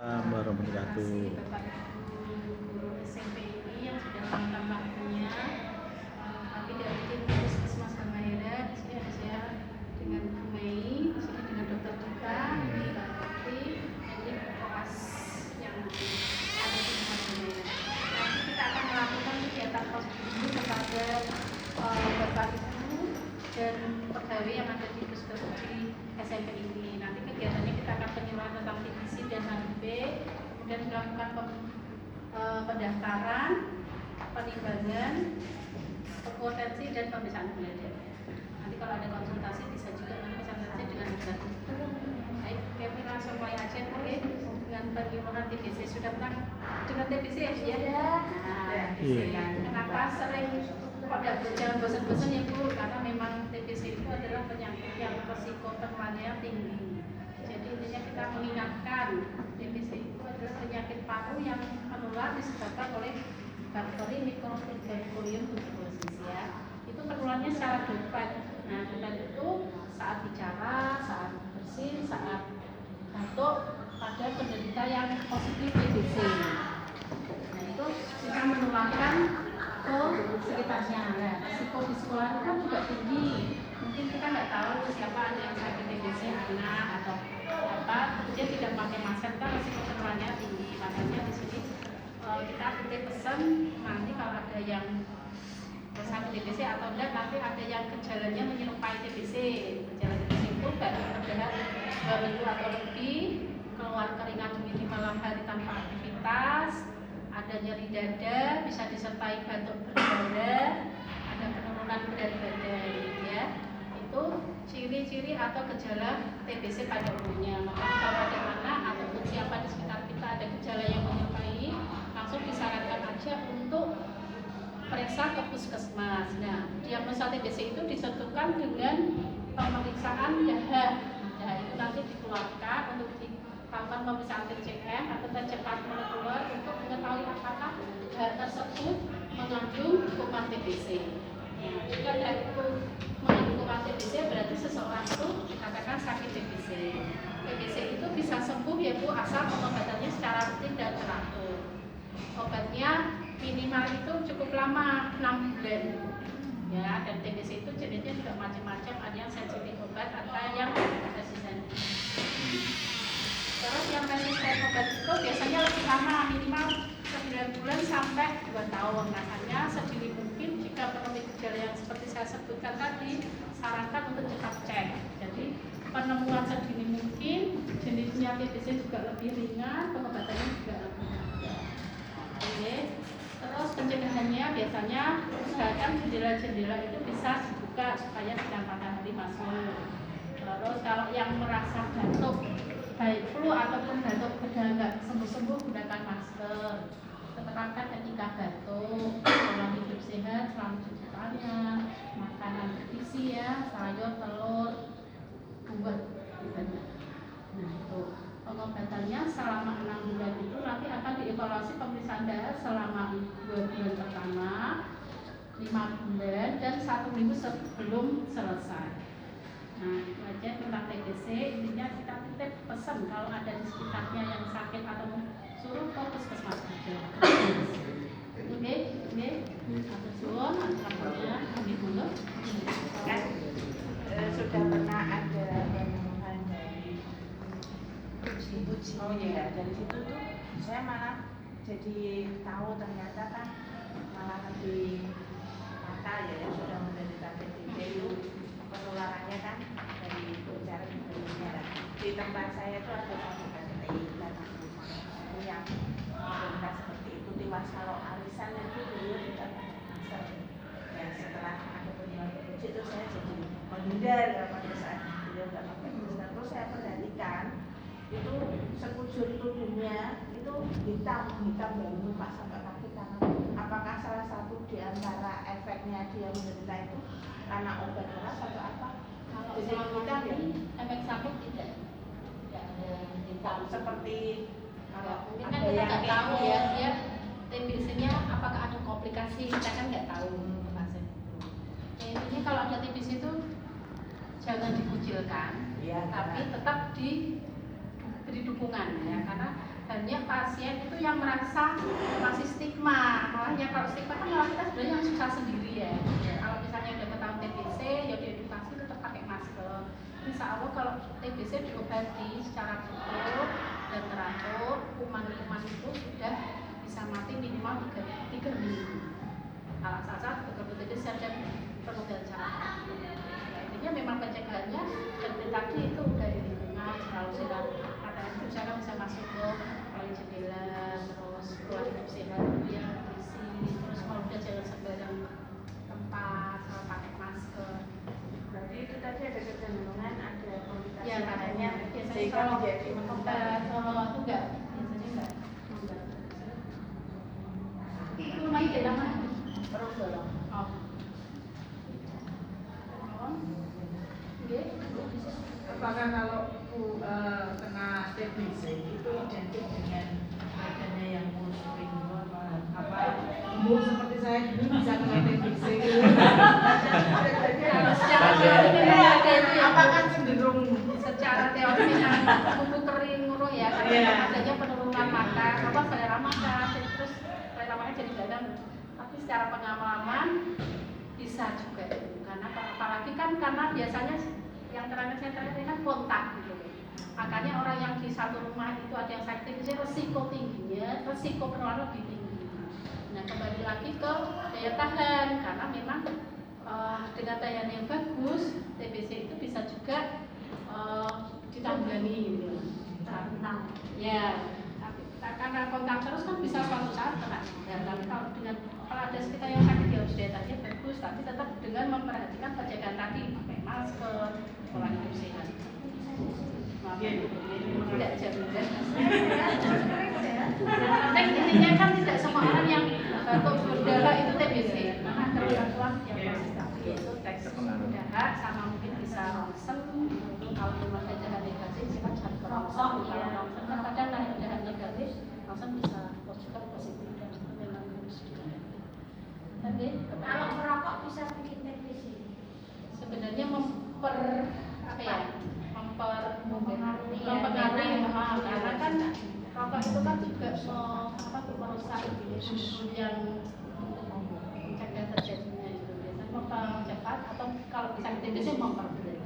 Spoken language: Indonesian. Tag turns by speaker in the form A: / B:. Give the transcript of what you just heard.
A: Wabarakatuh.
B: Bapak Ibu guru SMP ini yang sudah lengkap waktunya. Kami dari tim Puskesmas Halmahera di sini ada saya dengan Bu Mei, di sini dengan Dokter Tika, Mbak Tati, dan ini koas yang ada di Halmahera. Nanti kita akan melakukan kegiatan positif kepada Bapak Ibu dan pegawai yang ada di Puskesmas di SMP ini. Nanti kegiatannya kita akan penyuluhan tentang TBC dan HIV, kemudian melakukan pendaftaran, penimbangan, potensi dan pemeriksaan gula darah. Nanti kalau ada konsultasi bisa juga nanti konsultasi dengan dokter. Baik, kami langsung mulai aja dengan penyuluhan TBC. Sudah pernah dengan TBC ya? Nah, kenapa sering kok jangan bosan-bosan ya Bu? Karena memang TBC itu adalah penyakit yang resiko penularannya tinggi. Jadi intinya kita mengingatkan TBC itu adalah penyakit paru yang menular disebabkan oleh bakteri Mycobacterium tuberculosis ya. Itu penularannya secara droplet. Nah, droplet itu saat bicara, saat bersin, saat batuk pada penderita yang positif TBC. Nah, itu bisa menularkan ke sekitarnya. Nah, risiko di sekolah itu kan juga tinggi. Mungkin kita nggak tahu siapa ada yang sakit TBC anak atau apa, dia tidak pakai masker, kan risiko penularannya tinggi. Makanya di sini kita titip pesan nanti kalau ada yang sakit TBC atau enggak, nanti ada yang gejalanya menyerupai TBC. Gejala TBC itu baru terlihat 2 minggu atau lebih, keluar keringat minimal 6 hari tanpa aktivitas, ada nyeri dada, bisa disertai batuk berdarah, ada penurunan berat badan ya. Itu ciri-ciri atau gejala TBC pada umumnya. Maka kalau ada anak ataupun siapa di sekitar kita ada gejala yang menyerupai, langsung disarankan aja untuk periksa ke puskesmas. Nah, diagnosa TBC itu ditentukan dengan pemeriksaan dahak. Nah, itu nanti dikeluarkan untuk dilakukan pemeriksaan TCM atau tes cepat molekuler untuk mengetahui apakah dahak tersebut mengandung kuman TBC. Nah, jika dahak itu mengandung kuman TBC berarti seseorang itu dikatakan sakit TBC. TBC itu bisa sembuh ya Bu, asal pengobatannya secara rutin dan teratur. Obatnya minimal itu cukup lama, 6 bulan ya, dan TBC itu jenisnya juga macam-macam, ada yang sensitif obat, ada yang resisten. Terus yang resisten obat itu biasanya lebih lama, minimal 9 bulan sampai 2 tahun. Makanya sedini mungkin jika penuhi gejala yang seperti saya sebutkan tadi, sarankan untuk cepat cek. Jadi penemuan sedini mungkin, jenisnya TBC juga lebih ringan, pengobatannya juga lebih mudah. Oke. Terus pencegahannya biasanya usahakan jendela-jendela itu bisa dibuka supaya sinar matahari masuk. Terus kalau yang merasa batuk, baik flu ataupun batuk sudah nggak sembuh-sembuh, gunakan masker. Terapkan etika batuk, pola hidup sehat, selalu cuci tangan, makanan bergizi ya, sayur, telur, buah. Nah itu pengobatannya selama 6 bulan itu nanti akan dievaluasi pemeriksaan darah selama 2 bulan pertama, 5 bulan, dan 1 minggu sebelum selesai. Nah itu aja tentang TBC. Intinya kita titip pesan kalau ada di sekitarnya yang sakit atau suruh ke puskesmas aja. Oke. Atur suwun, alhamdulillah, amin dulu.
C: Kan sudah pernah ada penemuan dari uji. Oh iya, dari situ tuh saya malah jadi tahu ternyata kan malah lebih fatal ya, sudah menderita TBC itu penularannya kan dari cara hidupnya. Di tempat saya itu ada satu RT dan aku yang menderita seperti itu. Tiwas kalau arisan itu dulu tidak masker. Ya setelah ada penyuluhan TBC itu saya jadi menghindar pada saat beliau nggak pakai masker. Terus saya perhatikan itu sekujur tubuhnya itu hitam dari muka sampai kaki tangan. Apakah salah satu di antara efeknya dia menderita itu karena obat keras atau apa?
B: Kalau kita ini efek samping tidak ada hitam
C: seperti kalau
B: mungkin kan kita nggak tahu ya dia TBC-nya apakah ada komplikasi, kita kan nggak tahu pasien itu. Intinya kalau ada TBC itu jangan dikucilkan, ya, tapi tetap diberi dukungan ya, karena banyak pasien itu yang merasa masih stigma. Makanya kalau stigma kan malah kita sebenarnya yang susah sendiri ya. Kalau misalnya udah ketahuan TBC, ya diedukasi tetap pakai masker. Insya Allah kalau TBC diobati secara betul dan teratur, kuman-kuman itu sudah bisa mati minimal 3 minggu. Kalau saat betul-betul itu saja perlu cara. Intinya memang pencegahannya seperti tadi itu dari lingkungan selalu sinar matahari itu misalnya bisa masuk ke melalui jendela, terus keluar hidup sehat yang berisi, terus kalau udah jalan sembarang tempat kalau pakai masker.
C: Berarti itu tadi ada kecenderungan ada komunikasi
B: Ya katanya biasanya
C: sehingga
B: kalau
C: menjadi
B: obat itu enggak biasanya enggak. Itu rumahnya daerah mana?
C: Perugolong.
B: Oh.
A: Apakah kalau kena TBC itu identik dengan badannya yang kurus apa umur seperti saya dulu bisa kena TBC gitu?
B: Kalau secara teori memang ada itu ya.
A: Apakah cenderung
B: Secara teori memang kuku kering ngurung ya karena adanya penurunan mata, apa selera mata, terus selera mata jadi badan. Tapi secara pengalaman bisa juga karena apalagi kan karena biasanya yang terakhir kan kontak gitu. Makanya orang yang di satu rumah itu ada yang sakit TBC resiko tingginya, resiko penularan lebih tinggi. Nah kembali lagi ke daya tahan karena memang dengan tahan yang bagus TBC itu bisa juga ditangani gitu. Ya, tapi karena kontak terus kan bisa suatu saat kena. Ya, tapi kalau ada sekitar yang sakit ya harus daya tahannya bagus, tapi tetap dengan memperhatikan pencegahan tadi, pakai masker, pola hidup sehat. Tidak jaminan. Tapi intinya kan tidak semua orang yang batuk berdarah itu TBC. Karena tergantung yang proses tadi yaitu tes darah sama mungkin bisa ronsen. Kalau memang ada darah negatif, kita cari ke ronsen. Kalau ronsen kan kadang ada darah negatif, ronsen bisa juga positif dan memang harus dihati. Oke.
D: Kalau merokok bisa bikin TBC.
B: Sebenarnya mempengaruhi karena kan rokok itu kan juga merusak yang mencegah terjadinya itu biasanya mempercepat atau kalau bisa TBC memperberat.